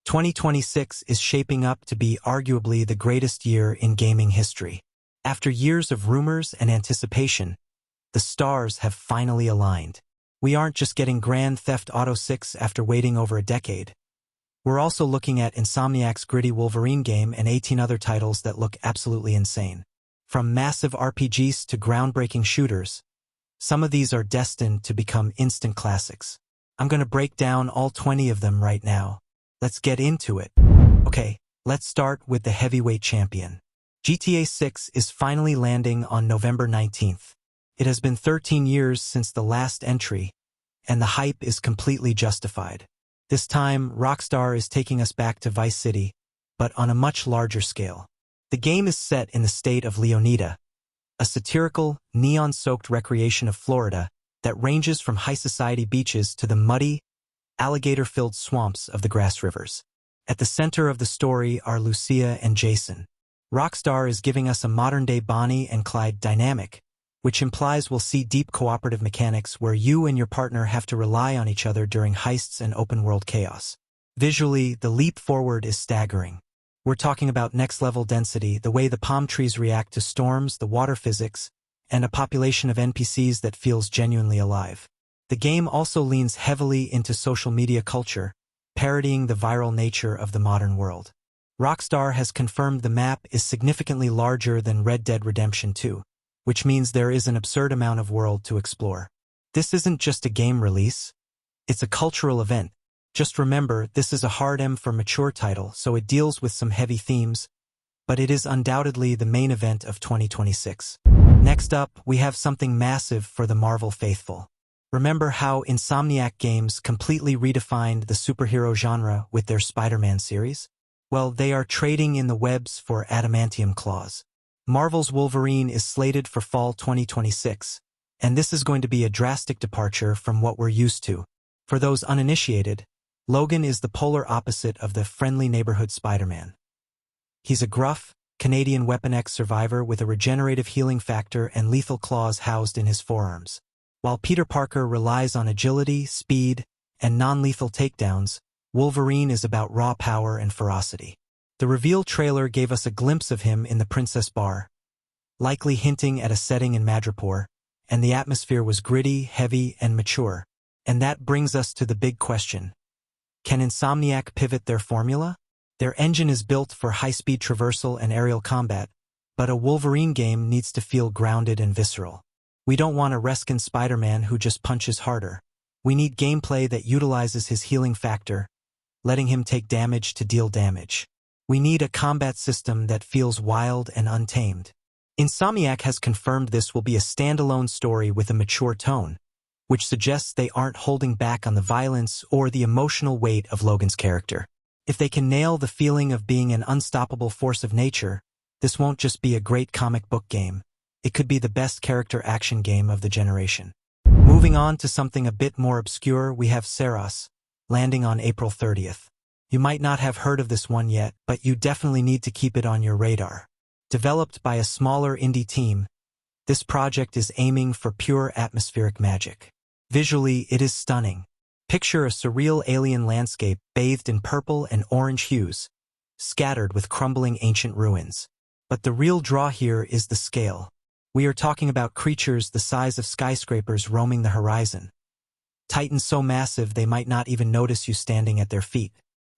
2026 is shaping up to be arguably the greatest year in gaming history. After years of rumors and anticipation, the stars have finally aligned. We aren't just getting Grand Theft Auto 6 after waiting over a decade. We're also looking at Insomniac's gritty Wolverine game and 18 other titles that look absolutely insane. From massive RPGs to groundbreaking shooters, some of these are destined to become instant classics. I'm going to break down all 20 of them right now. Let's get into it. Okay, let's start with the heavyweight champion. GTA 6 is finally landing on November 19th. It has been 13 years since the last entry, and the hype is completely justified. This time, Rockstar is taking us back to Vice City, but on a much larger scale. The game is set in the state of Leonida, a satirical, neon-soaked recreation of Florida that ranges from high society beaches to the muddy, alligator-filled swamps of the Grass Rivers. At the center of the story are Lucia and Jason. Rockstar is giving us a modern-day Bonnie and Clyde dynamic, which implies we'll see deep cooperative mechanics where you and your partner have to rely on each other during heists and open-world chaos. Visually, the leap forward is staggering. We're talking about next-level density, the way the palm trees react to storms, the water physics, and a population of NPCs that feels genuinely alive. The game also leans heavily into social media culture, parodying the viral nature of the modern world. Rockstar has confirmed the map is significantly larger than Red Dead Redemption 2, which means there is an absurd amount of world to explore. This isn't just a game release, it's a cultural event. Just remember, this is a hard M for mature title, so it deals with some heavy themes, but it is undoubtedly the main event of 2026. Next up, we have something massive for the Marvel faithful. Remember how Insomniac Games completely redefined the superhero genre with their Spider-Man series? Well, they are trading in the webs for adamantium claws. Marvel's Wolverine is slated for fall 2026, and this is going to be a drastic departure from what we're used to. For those uninitiated, Logan is the polar opposite of the friendly neighborhood Spider-Man. He's a gruff, Canadian Weapon X survivor with a regenerative healing factor and lethal claws housed in his forearms. While Peter Parker relies on agility, speed, and non-lethal takedowns, Wolverine is about raw power and ferocity. The reveal trailer gave us a glimpse of him in the Princess Bar, likely hinting at a setting in Madripoor, and the atmosphere was gritty, heavy, and mature. And that brings us to the big question. Can Insomniac pivot their formula? Their engine is built for high-speed traversal and aerial combat, but a Wolverine game needs to feel grounded and visceral. We don't want a Reskin Spider-Man who just punches harder. We need gameplay that utilizes his healing factor, letting him take damage to deal damage. We need a combat system that feels wild and untamed. Insomniac has confirmed this will be a standalone story with a mature tone, which suggests they aren't holding back on the violence or the emotional weight of Logan's character. If they can nail the feeling of being an unstoppable force of nature, this won't just be a great comic book game. It could be the best character action game of the generation. Moving on to something a bit more obscure, we have Seros, landing on April 30th. You might not have heard of this one yet, but you definitely need to keep it on your radar. Developed by a smaller indie team, this project is aiming for pure atmospheric magic. Visually, it is stunning. Picture a surreal alien landscape bathed in purple and orange hues, scattered with crumbling ancient ruins. But the real draw here is the scale. We are talking about creatures the size of skyscrapers roaming the horizon. Titans so massive they might not even notice you standing at their feet.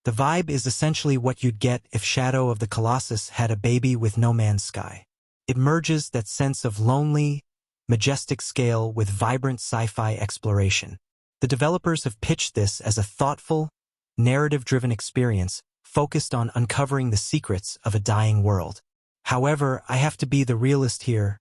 The vibe is essentially what you'd get if Shadow of the Colossus had a baby with No Man's Sky. It merges that sense of lonely, majestic scale with vibrant sci-fi exploration. The developers have pitched this as a thoughtful, narrative-driven experience focused on uncovering the secrets of a dying world. However, I have to be the realist here.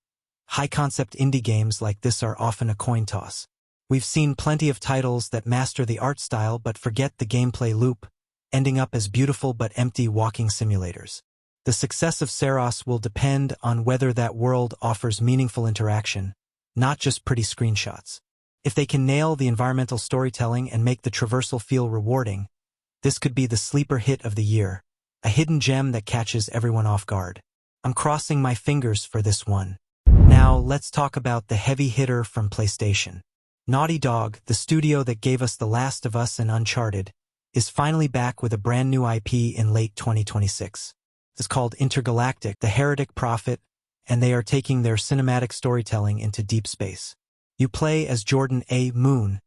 High-concept indie games like this are often a coin toss. We've seen plenty of titles that master the art style but forget the gameplay loop, ending up as beautiful but empty walking simulators. The success of Seros will depend on whether that world offers meaningful interaction, not just pretty screenshots. If they can nail the environmental storytelling and make the traversal feel rewarding, this could be the sleeper hit of the year, a hidden gem that catches everyone off guard. I'm crossing my fingers for this one. Now, let's talk about the heavy hitter from PlayStation. Naughty Dog, the studio that gave us The Last of Us and Uncharted, is finally back with a brand new IP in late 2026. It's called Intergalactic, the Heretic Prophet, and they are taking their cinematic storytelling into deep space. You play as Jordan A. Moon,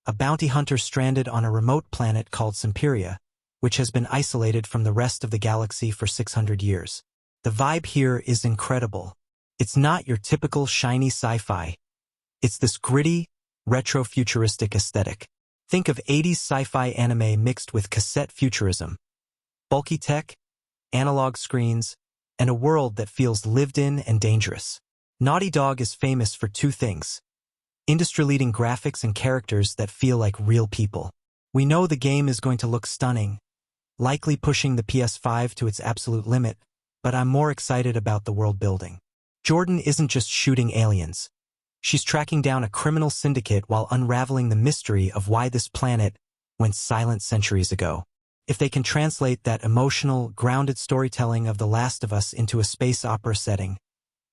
a bounty hunter stranded on a remote planet called Semperia, which has been isolated from the rest of the galaxy for 600 years. The vibe here is incredible. It's not your typical shiny sci-fi. It's this gritty, retro-futuristic aesthetic. Think of 80s sci-fi anime mixed with cassette futurism. Bulky tech, analog screens, and a world that feels lived in and dangerous. Naughty Dog is famous for two things: industry-leading graphics and characters that feel like real people. We know the game is going to look stunning, likely pushing the PS5 to its absolute limit, but I'm more excited about the world building. Jordan isn't just shooting aliens. She's tracking down a criminal syndicate while unraveling the mystery of why this planet went silent centuries ago. If they can translate that emotional, grounded storytelling of The Last of Us into a space opera setting,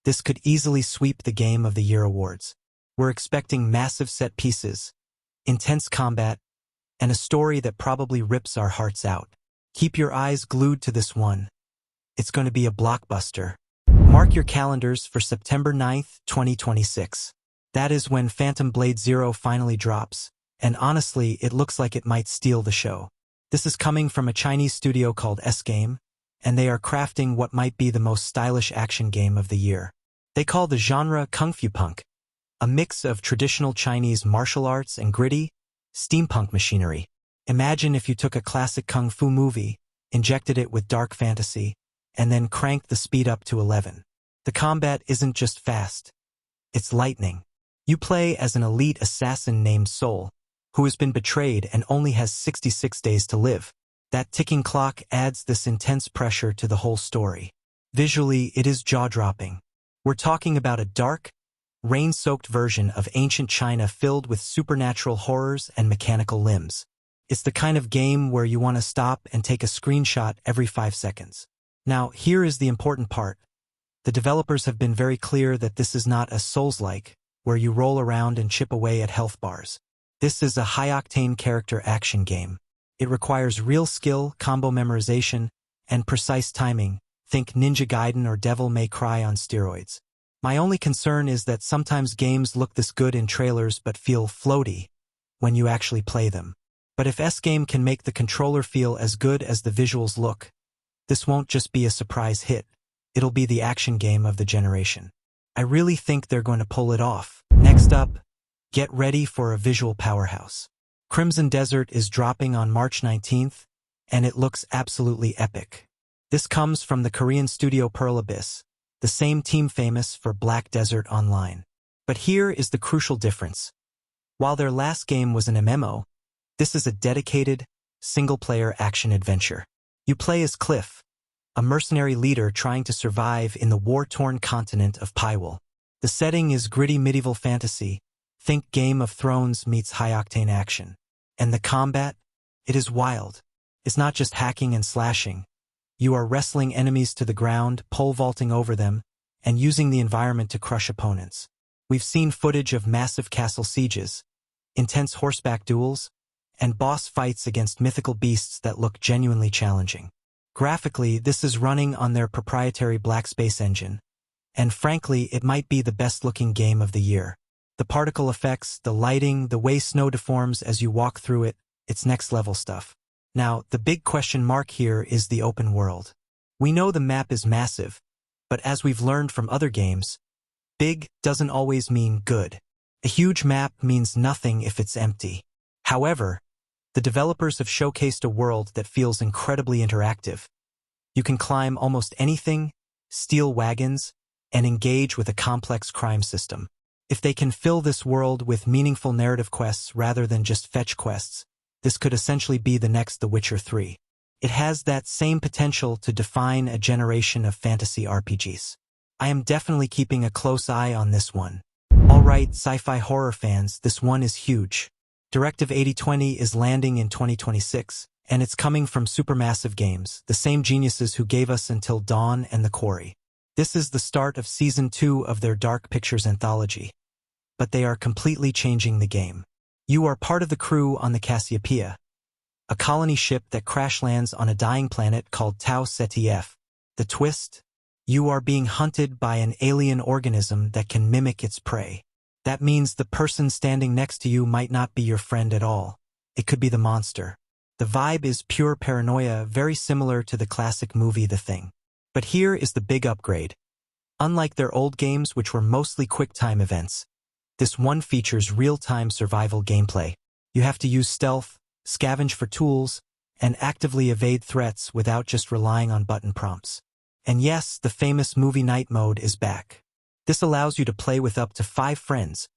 this could easily sweep the Game of the Year awards. We're expecting massive set pieces, intense combat, and a story that probably rips our hearts out. Keep your eyes glued to this one. It's going to be a blockbuster. Mark your calendars for September 9th, 2026. That is when Phantom Blade Zero finally drops, and honestly, it looks like it might steal the show. This is coming from a Chinese studio called S-Game, and they are crafting what might be the most stylish action game of the year. They call the genre Kung Fu Punk, a mix of traditional Chinese martial arts and gritty, steampunk machinery. Imagine if you took a classic kung fu movie, injected it with dark fantasy, and then cranked the speed up to 11. The combat isn't just fast, it's lightning. You play as an elite assassin named Soul, who has been betrayed and only has 66 days to live. That ticking clock adds this intense pressure to the whole story. Visually, it is jaw-dropping. We're talking about a dark, rain-soaked version of ancient China filled with supernatural horrors and mechanical limbs. It's the kind of game where you want to stop and take a screenshot every 5 seconds. Now, here is the important part. The developers have been very clear that this is not a Souls-like, where you roll around and chip away at health bars. This is a high-octane character action game. It requires real skill, combo memorization, and precise timing. Think Ninja Gaiden or Devil May Cry on steroids. My only concern is that sometimes games look this good in trailers but feel floaty when you actually play them. But if S-Game can make the controller feel as good as the visuals look, this won't just be a surprise hit. It'll be the action game of the generation. I really think they're going to pull it off. Next up, get ready for a visual powerhouse. Crimson Desert is dropping on March 19th, and it looks absolutely epic. This comes from the Korean studio Pearl Abyss, the same team famous for Black Desert Online. But here is the crucial difference. While their last game was an MMO, this is a dedicated, single-player action-adventure. You play as Cliff, a mercenary leader trying to survive in the war-torn continent of Pywall. The setting is gritty medieval fantasy. Think Game of Thrones meets high-octane action. And the combat? It is wild. It's not just hacking and slashing. You are wrestling enemies to the ground, pole vaulting over them, and using the environment to crush opponents. We've seen footage of massive castle sieges, intense horseback duels, and boss fights against mythical beasts that look genuinely challenging. Graphically, this is running on their proprietary Black Space engine, and frankly, it might be the best-looking game of the year. The particle effects, the lighting, the way snow deforms as you walk through it, it's next-level stuff. Now, the big question mark here is the open world. We know the map is massive, but as we've learned from other games, big doesn't always mean good. A huge map means nothing if it's empty. However, the developers have showcased a world that feels incredibly interactive. You can climb almost anything, steal wagons, and engage with a complex crime system. If they can fill this world with meaningful narrative quests rather than just fetch quests, this could essentially be the next The Witcher 3. It has that same potential to define a generation of fantasy RPGs. I am definitely keeping a close eye on this one. Alright, sci-fi horror fans, this one is huge. Directive 8020 is landing in 2026, and it's coming from Supermassive Games, the same geniuses who gave us Until Dawn and The Quarry. This is the start of Season 2 of their Dark Pictures anthology, but they are completely changing the game. You are part of the crew on the Cassiopeia, a colony ship that crash lands on a dying planet called Tau Ceti F. The twist? You are being hunted by an alien organism that can mimic its prey. That means the person standing next to you might not be your friend at all. It could be the monster. The vibe is pure paranoia, very similar to the classic movie The Thing. But here is the big upgrade. Unlike their old games, which were mostly quick-time events, this one features real-time survival gameplay. You have to use stealth, scavenge for tools, and actively evade threats without just relying on button prompts. And yes, the famous movie night mode is back. This allows you to play with up to 5 friends,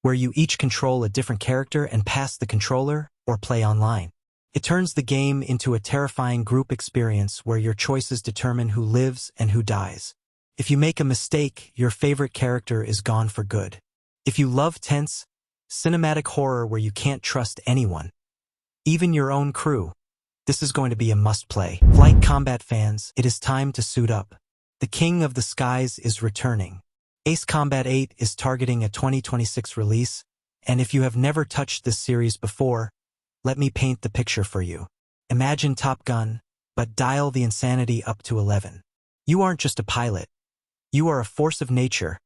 where you each control a different character and pass the controller or play online. It turns the game into a terrifying group experience where your choices determine who lives and who dies. If you make a mistake, your favorite character is gone for good. If you love tense, cinematic horror where you can't trust anyone, even your own crew, this is going to be a must-play. Flight combat fans, it is time to suit up. The King of the Skies is returning. Ace Combat 8 is targeting a 2026 release, and if you have never touched this series before, let me paint the picture for you. Imagine Top Gun, but dial the insanity up to 11. You aren't just a pilot. You are a force of nature,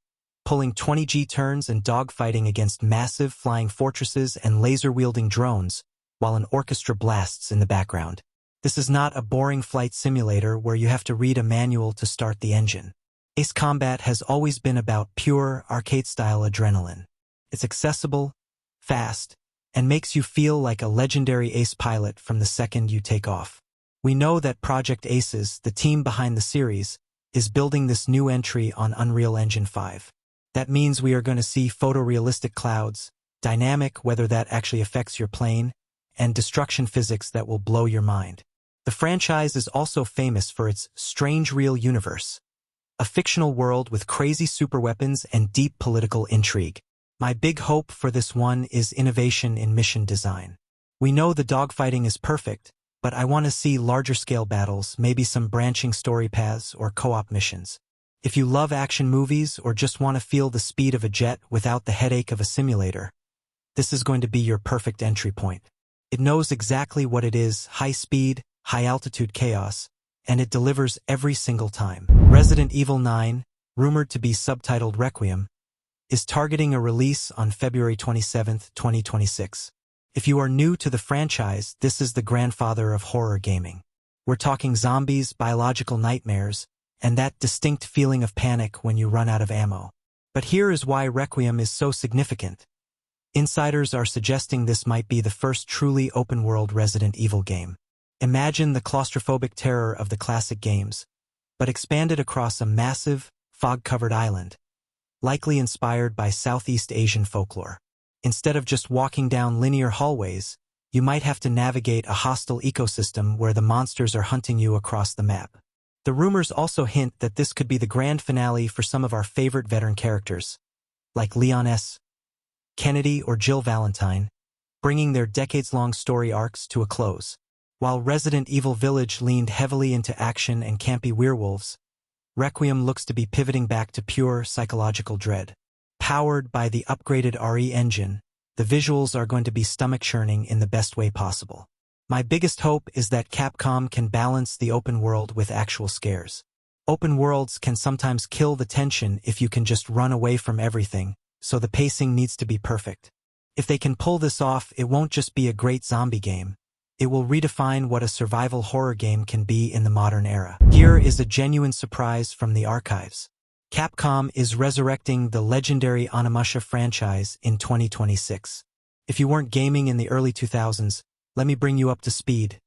pulling 20 G-turns and dogfighting against massive flying fortresses and laser-wielding drones, while an orchestra blasts in the background. This is not a boring flight simulator where you have to read a manual to start the engine. Ace Combat has always been about pure, arcade-style adrenaline. It's accessible, fast, and makes you feel like a legendary ace pilot from the second you take off. We know that Project Aces, the team behind the series, is building this new entry on Unreal Engine 5. That means we are going to see photorealistic clouds, dynamic, whether that actually affects your plane, and destruction physics that will blow your mind. The franchise is also famous for its strange real universe, a fictional world with crazy superweapons and deep political intrigue. My big hope for this one is innovation in mission design. We know the dogfighting is perfect, but I want to see larger-scale battles, maybe some branching story paths or co-op missions. If you love action movies or just want to feel the speed of a jet without the headache of a simulator, this is going to be your perfect entry point. It knows exactly what it is: high speed, high-altitude chaos, and it delivers every single time. Resident Evil 9, rumored to be subtitled Requiem, is targeting a release on February 27, 2026. If you are new to the franchise, this is the grandfather of horror gaming. We're talking zombies, biological nightmares, and that distinct feeling of panic when you run out of ammo. But here is why Requiem is so significant. Insiders are suggesting this might be the first truly open-world Resident Evil game. Imagine the claustrophobic terror of the classic games, but expanded across a massive, fog-covered island, likely inspired by Southeast Asian folklore. Instead of just walking down linear hallways, you might have to navigate a hostile ecosystem where the monsters are hunting you across the map. The rumors also hint that this could be the grand finale for some of our favorite veteran characters, like Leon S. Kennedy or Jill Valentine, bringing their decades-long story arcs to a close. While Resident Evil Village leaned heavily into action and campy werewolves, Requiem looks to be pivoting back to pure psychological dread. Powered by the upgraded RE engine, the visuals are going to be stomach-churning in the best way possible. My biggest hope is that Capcom can balance the open world with actual scares. Open worlds can sometimes kill the tension if you can just run away from everything, so the pacing needs to be perfect. If they can pull this off, it won't just be a great zombie game. It will redefine what a survival horror game can be in the modern era. Here is a genuine surprise from the archives. Capcom is resurrecting the legendary Onimusha franchise in 2026. If you weren't gaming in the early 2000s, let me bring you up to speed.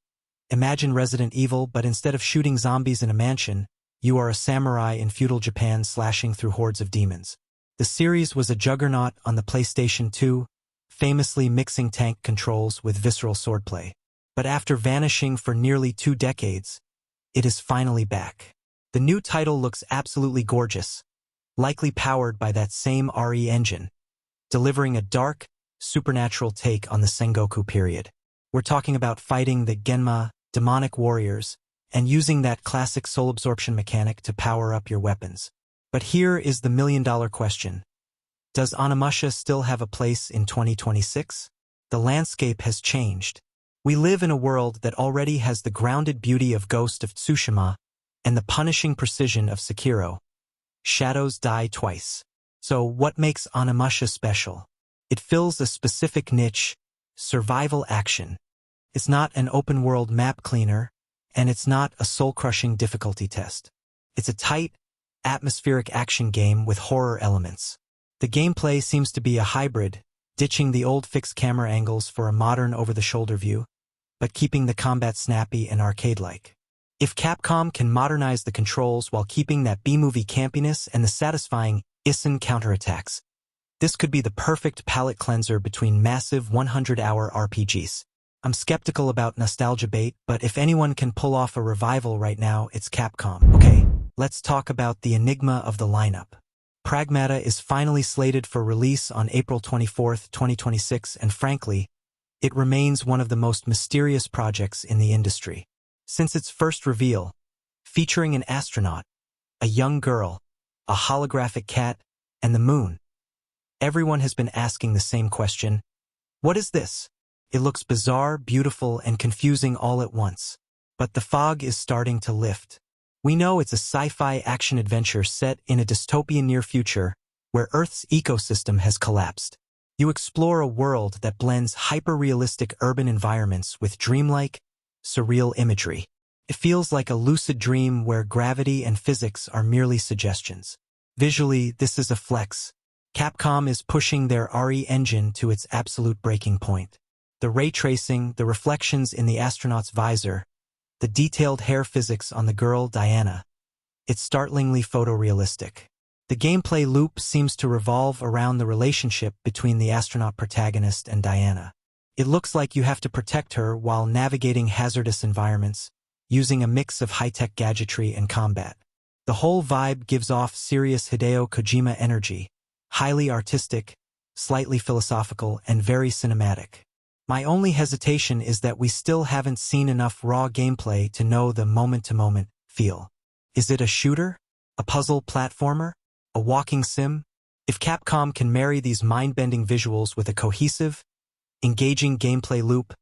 Imagine Resident Evil, but instead of shooting zombies in a mansion, you are a samurai in feudal Japan slashing through hordes of demons. The series was a juggernaut on the PlayStation 2, famously mixing tank controls with visceral swordplay. But after vanishing for nearly 2 decades, it is finally back. The new title looks absolutely gorgeous, likely powered by that same RE engine, delivering a dark, supernatural take on the Sengoku period. We're talking about fighting the Genma, demonic warriors, and using that classic soul absorption mechanic to power up your weapons. But here is the million-dollar question. Does Onimusha still have a place in 2026? The landscape has changed. We live in a world that already has the grounded beauty of Ghost of Tsushima and the punishing precision of Sekiro. Shadows die twice. So what makes Onimusha special? It fills a specific niche, survival action. It's not an open-world map cleaner, and it's not a soul-crushing difficulty test. It's a tight, atmospheric action game with horror elements. The gameplay seems to be a hybrid, ditching the old fixed camera angles for a modern over-the-shoulder view, but keeping the combat snappy and arcade-like. If Capcom can modernize the controls while keeping that B-movie campiness and the satisfying Isen counterattacks, this could be the perfect palate cleanser between massive 100-hour RPGs. I'm skeptical about nostalgia bait, but if anyone can pull off a revival right now, it's Capcom. Okay, let's talk about the enigma of the lineup. Pragmata is finally slated for release on April 24, 2026, and frankly, it remains one of the most mysterious projects in the industry. Since its first reveal, featuring an astronaut, a young girl, a holographic cat, and the moon, everyone has been asking the same question: what is this? It looks bizarre, beautiful, and confusing all at once. But the fog is starting to lift. We know it's a sci-fi action-adventure set in a dystopian near future where Earth's ecosystem has collapsed. You explore a world that blends hyper-realistic urban environments with dreamlike, surreal imagery. It feels like a lucid dream where gravity and physics are merely suggestions. Visually, this is a flex. Capcom is pushing their RE engine to its absolute breaking point. The ray tracing, the reflections in the astronaut's visor, the detailed hair physics on the girl Diana. It's startlingly photorealistic. The gameplay loop seems to revolve around the relationship between the astronaut protagonist and Diana. It looks like you have to protect her while navigating hazardous environments, using a mix of high-tech gadgetry and combat. The whole vibe gives off serious Hideo Kojima energy, highly artistic, slightly philosophical, and very cinematic. My only hesitation is that we still haven't seen enough raw gameplay to know the moment-to-moment feel. Is it a shooter? A puzzle platformer? A walking sim? If Capcom can marry these mind-bending visuals with a cohesive, engaging gameplay loop,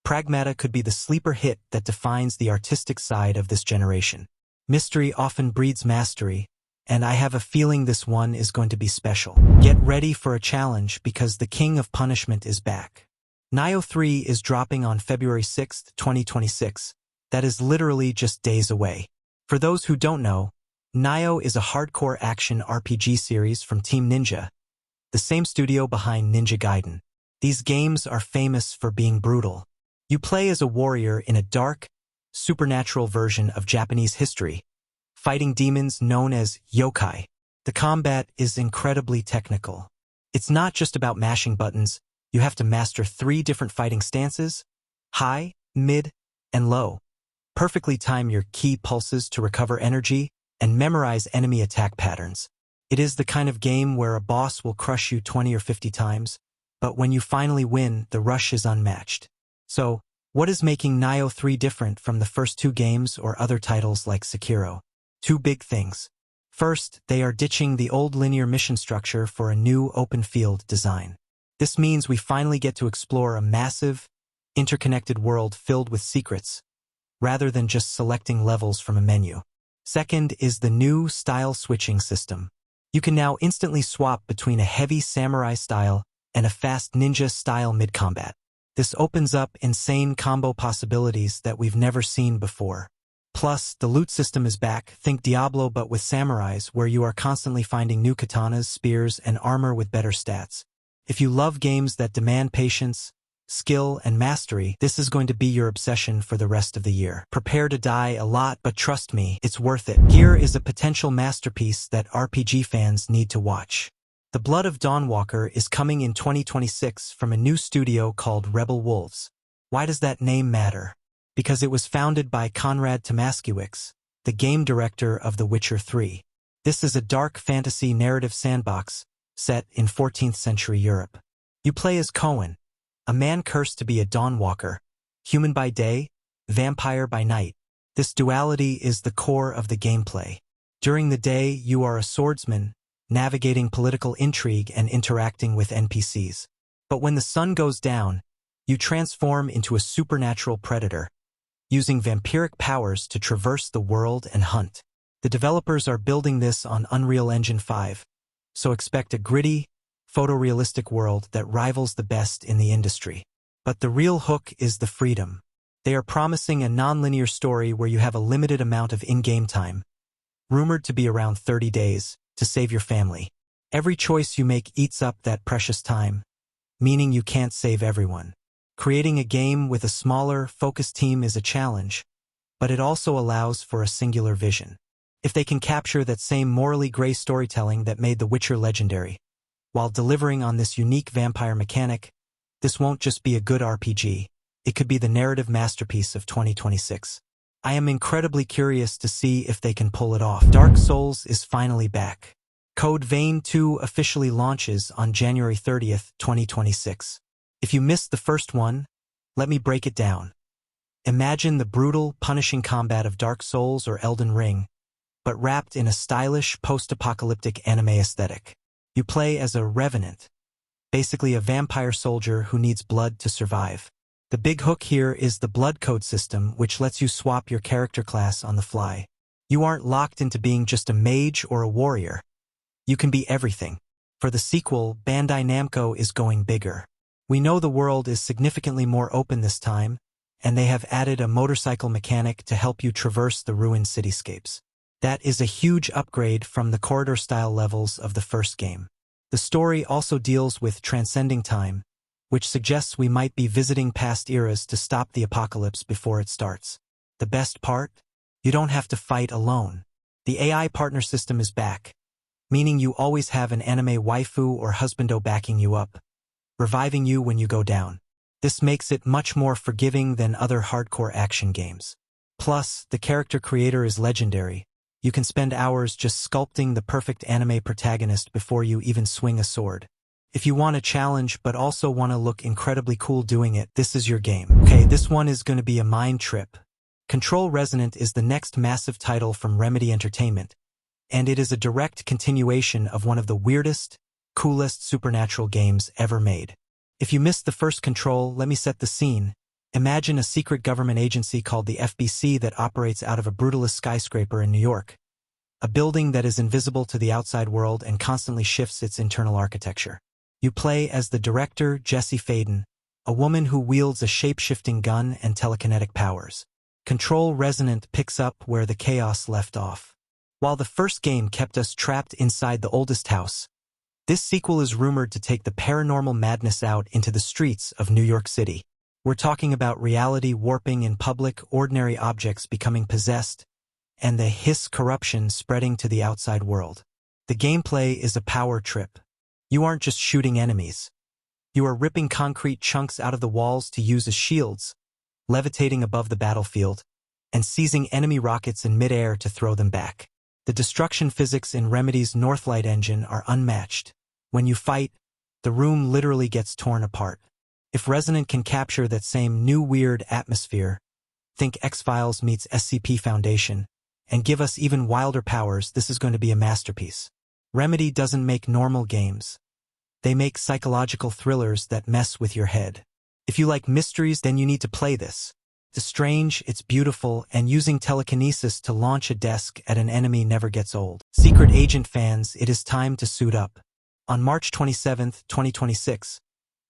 Pragmata could be the sleeper hit that defines the artistic side of this generation. Mystery often breeds mastery, and I have a feeling this one is going to be special. Get ready for a challenge because the King of Punishment is back. Nioh 3 is dropping on February 6, 2026. That is literally just days away. For those who don't know, Nioh is a hardcore action RPG series from Team Ninja, the same studio behind Ninja Gaiden. These games are famous for being brutal. You play as a warrior in a dark, supernatural version of Japanese history, fighting demons known as yokai. The combat is incredibly technical. It's not just about mashing buttons. You have to master 3 different fighting stances: high, mid, and low. Perfectly time your key pulses to recover energy and memorize enemy attack patterns. It is the kind of game where a boss will crush you 20 or 50 times, but when you finally win, the rush is unmatched. So, what is making Nioh 3 different from the first 2 games or other titles like Sekiro? 2 big things. First, they are ditching the old linear mission structure for a new open-field design. This means we finally get to explore a massive, interconnected world filled with secrets, rather than just selecting levels from a menu. Second is the new style switching system. You can now instantly swap between a heavy samurai style and a fast ninja style mid-combat. This opens up insane combo possibilities that we've never seen before. Plus, the loot system is back. Think Diablo but with samurais, where you are constantly finding new katanas, spears, and armor with better stats. If you love games that demand patience, skill, and mastery, this is going to be your obsession for the rest of the year. Prepare to die a lot, but trust me, it's worth it. Here is a potential masterpiece that RPG fans need to watch. The Blood of Dawnwalker is coming in 2026 from a new studio called Rebel Wolves. Why does that name matter? Because it was founded by Konrad Tomaskiewicz, the game director of The Witcher 3. This is a dark fantasy narrative sandbox set in 14th century Europe. You play as Cohen, a man cursed to be a Dawnwalker, human by day, vampire by night. This duality is the core of the gameplay. During the day, you are a swordsman, navigating political intrigue and interacting with NPCs. But when the sun goes down, You transform into a supernatural predator, using vampiric powers to traverse the world and hunt. The developers are building this on Unreal Engine 5, so expect a gritty, photorealistic world that rivals the best in the industry. But the real hook is the freedom. They are promising a non-linear story where you have a limited amount of in-game time, rumored to be around 30 days, to save your family. Every choice you make eats up that precious time, meaning you can't save everyone. Creating a game with a smaller, focused team is a challenge, but it also allows for a singular vision. If they can capture that same morally gray storytelling that made The Witcher legendary, while delivering on this unique vampire mechanic, this won't just be a good RPG, it could be the narrative masterpiece of 2026. I am incredibly curious to see if they can pull it off. Dark Souls is finally back. Code Vein 2 officially launches on January 30th, 2026. If you missed the first one, let me break it down. Imagine the brutal, punishing combat of Dark Souls or Elden Ring, but wrapped in a stylish, post-apocalyptic anime aesthetic. You play as a revenant, basically a vampire soldier who needs blood to survive. The big hook here is the blood code system, which lets you swap your character class on the fly. You aren't locked into being just a mage or a warrior. You can be everything. For the sequel, Bandai Namco is going bigger. We know the world is significantly more open this time, and they have added a motorcycle mechanic to help you traverse the ruined cityscapes. That is a huge upgrade from the corridor-style levels of the first game. The story also deals with transcending time, which suggests we might be visiting past eras to stop the apocalypse before it starts. The best part? You don't have to fight alone. The AI partner system is back, meaning you always have an anime waifu or husbando backing you up, reviving you when you go down. This makes it much more forgiving than other hardcore action games. Plus, the character creator is legendary. You can spend hours just sculpting the perfect anime protagonist before you even swing a sword. If you want a challenge but also want to look incredibly cool doing it, this is your game. Okay, this one is going to be a mind trip. Control Resonant is the next massive title from Remedy Entertainment, and it is a direct continuation of one of the weirdest, coolest supernatural games ever made. If you missed the first Control, let me set the scene. Imagine a secret government agency called the FBC that operates out of a brutalist skyscraper in New York, a building that is invisible to the outside world and constantly shifts its internal architecture. You play as the director, Jesse Faden, a woman who wields a shape-shifting gun and telekinetic powers. Control Resonant picks up where the chaos left off. While the first game kept us trapped inside the oldest house, this sequel is rumored to take the paranormal madness out into the streets of New York City. We're talking about reality warping in public, ordinary objects becoming possessed, and the hiss corruption spreading to the outside world. The gameplay is a power trip. You aren't just shooting enemies. You are ripping concrete chunks out of the walls to use as shields, levitating above the battlefield, and seizing enemy rockets in midair to throw them back. The destruction physics in Remedy's Northlight engine are unmatched. When you fight, the room literally gets torn apart. If Resonant can capture that same new weird atmosphere, think X-Files meets SCP Foundation, and give us even wilder powers, this is going to be a masterpiece. Remedy doesn't make normal games. They make psychological thrillers that mess with your head. If you like mysteries, then you need to play this. It's strange, it's beautiful, and using telekinesis to launch a desk at an enemy never gets old. Secret Agent fans, it is time to suit up. On March 27th, 2026,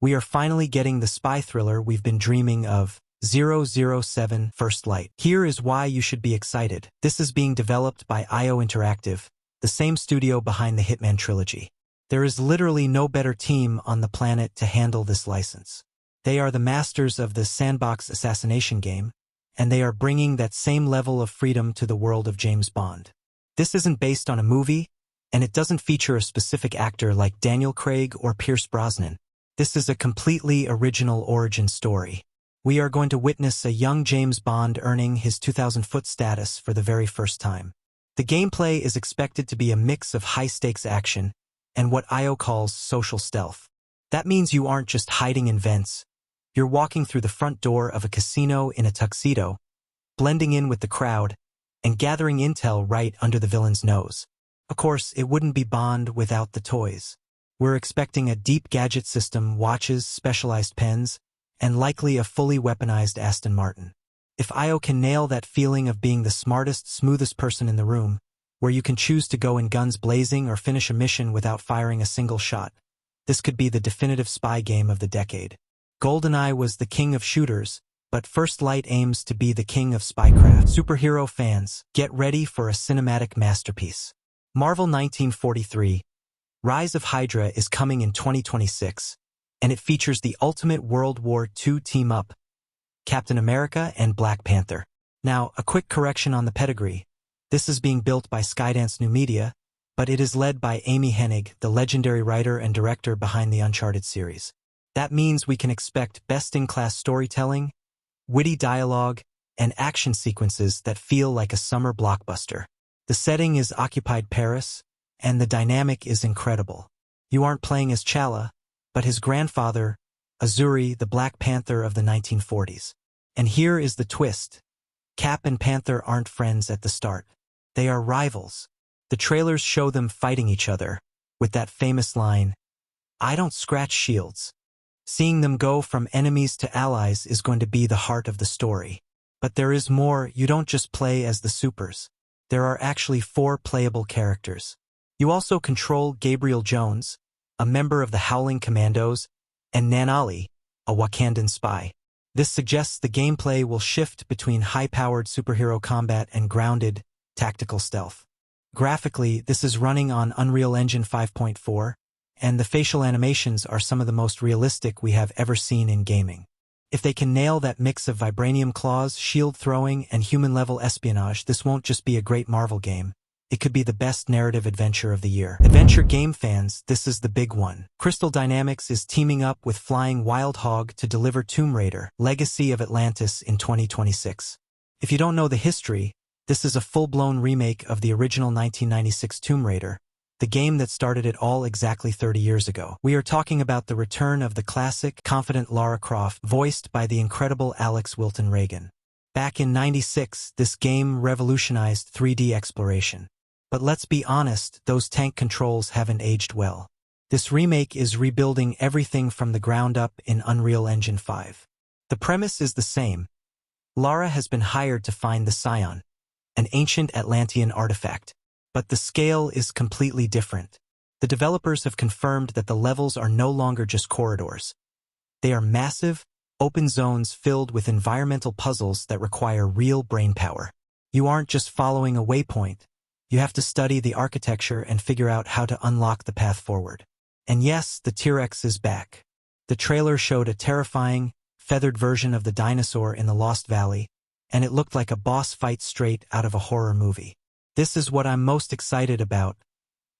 we are finally getting the spy thriller we've been dreaming of, 007 First Light. Here is why you should be excited. This is being developed by IO Interactive, the same studio behind the Hitman trilogy. There is literally no better team on the planet to handle this license. They are the masters of the sandbox assassination game, and they are bringing that same level of freedom to the world of James Bond. This isn't based on a movie, and it doesn't feature a specific actor like Daniel Craig or Pierce Brosnan. This is a completely original origin story. We are going to witness a young James Bond earning his 2,000-foot status for the very first time. The gameplay is expected to be a mix of high-stakes action and what IO calls social stealth. That means you aren't just hiding in vents. You're walking through the front door of a casino in a tuxedo, blending in with the crowd, and gathering intel right under the villain's nose. Of course, it wouldn't be Bond without the toys. We're expecting a deep gadget system, watches, specialized pens, and likely a fully weaponized Aston Martin. If Io can nail that feeling of being the smartest, smoothest person in the room, where you can choose to go in guns blazing or finish a mission without firing a single shot, this could be the definitive spy game of the decade. GoldenEye was the king of shooters, but First Light aims to be the king of spycraft. Superhero fans, get ready for a cinematic masterpiece. Marvel 1943, Rise of Hydra is coming in 2026, and it features the ultimate World War II team-up, Captain America and Black Panther. Now, a quick correction on the pedigree. This is being built by Skydance New Media, but it is led by Amy Hennig, the legendary writer and director behind the Uncharted series. That means we can expect best-in-class storytelling, witty dialogue, and action sequences that feel like a summer blockbuster. The setting is occupied Paris, and the dynamic is incredible. You aren't playing as T'Challa, but his grandfather, Azuri, the Black Panther of the 1940s. And here is the twist. Cap and Panther aren't friends at the start. They are rivals. The trailers show them fighting each other, with that famous line, "I don't scratch shields." Seeing them go from enemies to allies is going to be the heart of the story. But there is more. You don't just play as the supers. There are actually 4 playable characters. You also control Gabriel Jones, a member of the Howling Commandos, and Nanali, a Wakandan spy. This suggests the gameplay will shift between high-powered superhero combat and grounded, tactical stealth. Graphically, this is running on Unreal Engine 5.4, and the facial animations are some of the most realistic we have ever seen in gaming. If they can nail that mix of vibranium claws, shield throwing, and human-level espionage, this won't just be a great Marvel game. It could be the best narrative adventure of the year. Adventure game fans, this is the big one. Crystal Dynamics is teaming up with Flying Wild Hog to deliver Tomb Raider, Legacy of Atlantis in 2026. If you don't know the history, this is a full-blown remake of the original 1996 Tomb Raider, the game that started it all exactly 30 years ago. We are talking about the return of the classic, confident Lara Croft, voiced by the incredible Alex Wilton Reagan. Back in '96, this game revolutionized 3D exploration. But let's be honest, those tank controls haven't aged well. This remake is rebuilding everything from the ground up in Unreal Engine 5. The premise is the same. Lara has been hired to find the Scion, an ancient Atlantean artifact. But the scale is completely different. The developers have confirmed that the levels are no longer just corridors. They are massive, open zones filled with environmental puzzles that require real brainpower. You aren't just following a waypoint. You have to study the architecture and figure out how to unlock the path forward. And yes, the T-Rex is back. The trailer showed a terrifying, feathered version of the dinosaur in the Lost Valley, and it looked like a boss fight straight out of a horror movie. This is what I'm most excited about,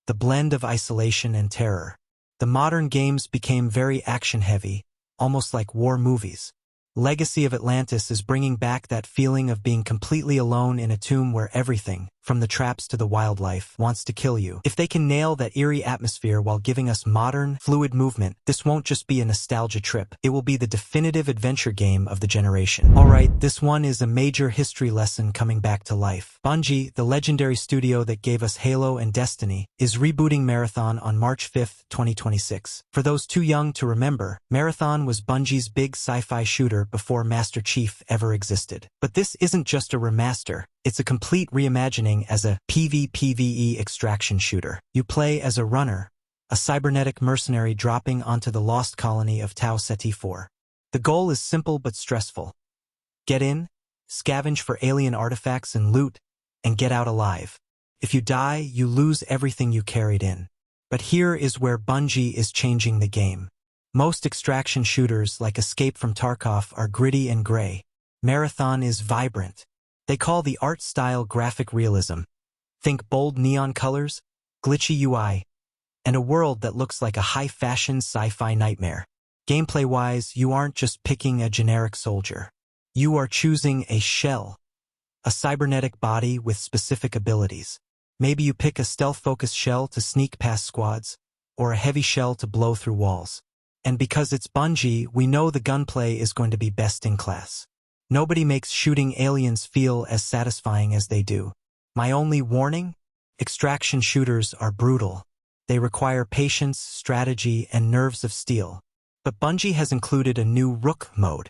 the blend of isolation and terror. The modern games became very action-heavy, almost like war movies. Legacy of Atlantis is bringing back that feeling of being completely alone in a tomb where everything, from the traps to the wildlife, wants to kill you. If they can nail that eerie atmosphere while giving us modern, fluid movement, this won't just be a nostalgia trip. It will be the definitive adventure game of the generation. Alright, this one is a major history lesson coming back to life. Bungie, the legendary studio that gave us Halo and Destiny, is rebooting Marathon on March 5, 2026. For those too young to remember, Marathon was Bungie's big sci-fi shooter before Master Chief ever existed. But this isn't just a remaster. It's a complete reimagining as a PvPvE extraction shooter. You play as a runner, a cybernetic mercenary dropping onto the lost colony of Tau Ceti 4. The goal is simple but stressful. Get in, scavenge for alien artifacts and loot, and get out alive. If you die, you lose everything you carried in. But here is where Bungie is changing the game. Most extraction shooters, like Escape from Tarkov, are gritty and gray. Marathon is vibrant. They call the art style graphic realism. Think bold neon colors, glitchy UI, and a world that looks like a high-fashion sci-fi nightmare. Gameplay-wise, you aren't just picking a generic soldier. You are choosing a shell, a cybernetic body with specific abilities. Maybe you pick a stealth-focused shell to sneak past squads, or a heavy shell to blow through walls. And because it's Bungie, we know the gunplay is going to be best in class. Nobody makes shooting aliens feel as satisfying as they do. My only warning? Extraction shooters are brutal. They require patience, strategy, and nerves of steel. But Bungie has included a new Rook mode,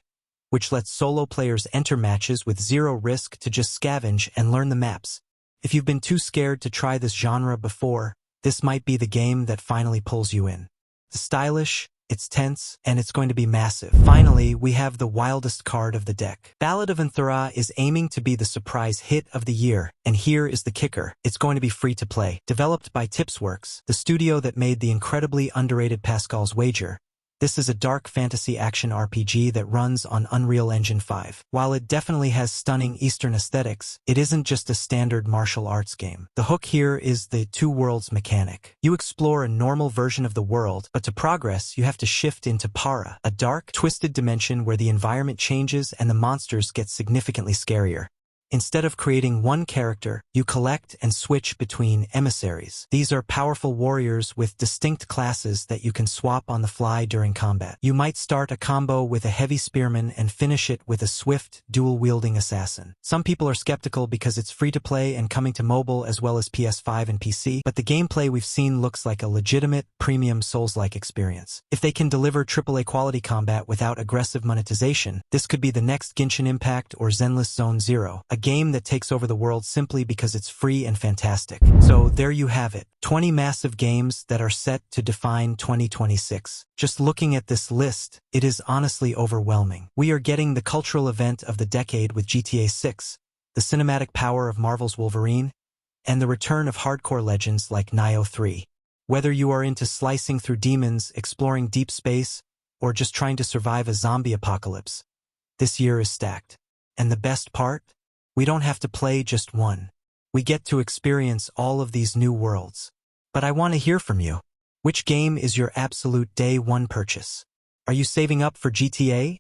which lets solo players enter matches with zero risk to just scavenge and learn the maps. If you've been too scared to try this genre before, this might be the game that finally pulls you in. It's stylish, it's tense, and it's going to be massive. Finally, we have the wildest card of the deck. Ballad of Anthura is aiming to be the surprise hit of the year, and here is the kicker. It's going to be free to play. Developed by Tipsworks, the studio that made the incredibly underrated Pascal's Wager, this is a dark fantasy action RPG that runs on Unreal Engine 5. While it definitely has stunning Eastern aesthetics, it isn't just a standard martial arts game. The hook here is the two worlds mechanic. You explore a normal version of the world, but to progress, you have to shift into Para, a dark, twisted dimension where the environment changes and the monsters get significantly scarier. Instead of creating one character, you collect and switch between emissaries. These are powerful warriors with distinct classes that you can swap on the fly during combat. You might start a combo with a heavy spearman and finish it with a swift, dual-wielding assassin. Some people are skeptical because it's free to play and coming to mobile as well as PS5 and PC, but the gameplay we've seen looks like a legitimate, premium Souls-like experience. If they can deliver AAA quality combat without aggressive monetization, this could be the next Genshin Impact or Zenless Zone Zero, a game that takes over the world simply because it's free and fantastic. So there you have it, 20 massive games that are set to define 2026. Just looking at this list, it is honestly overwhelming. We are getting the cultural event of the decade with GTA 6, the cinematic power of Marvel's Wolverine, and the return of hardcore legends like Nioh 3. Whether you are into slicing through demons, exploring deep space, or just trying to survive a zombie apocalypse, this year is stacked. And the best part? We don't have to play just one. We get to experience all of these new worlds. But I want to hear from you. Which game is your absolute day one purchase? Are you saving up for GTA?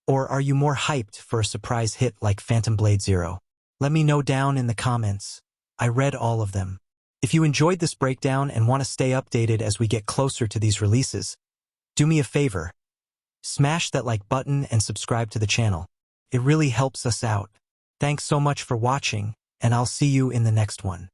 Or are you more hyped for a surprise hit like Phantom Blade Zero? Let me know down in the comments. I read all of them. If you enjoyed this breakdown and want to stay updated as we get closer to these releases, do me a favor. Smash that like button and subscribe to the channel. It really helps us out. Thanks so much for watching, and I'll see you in the next one.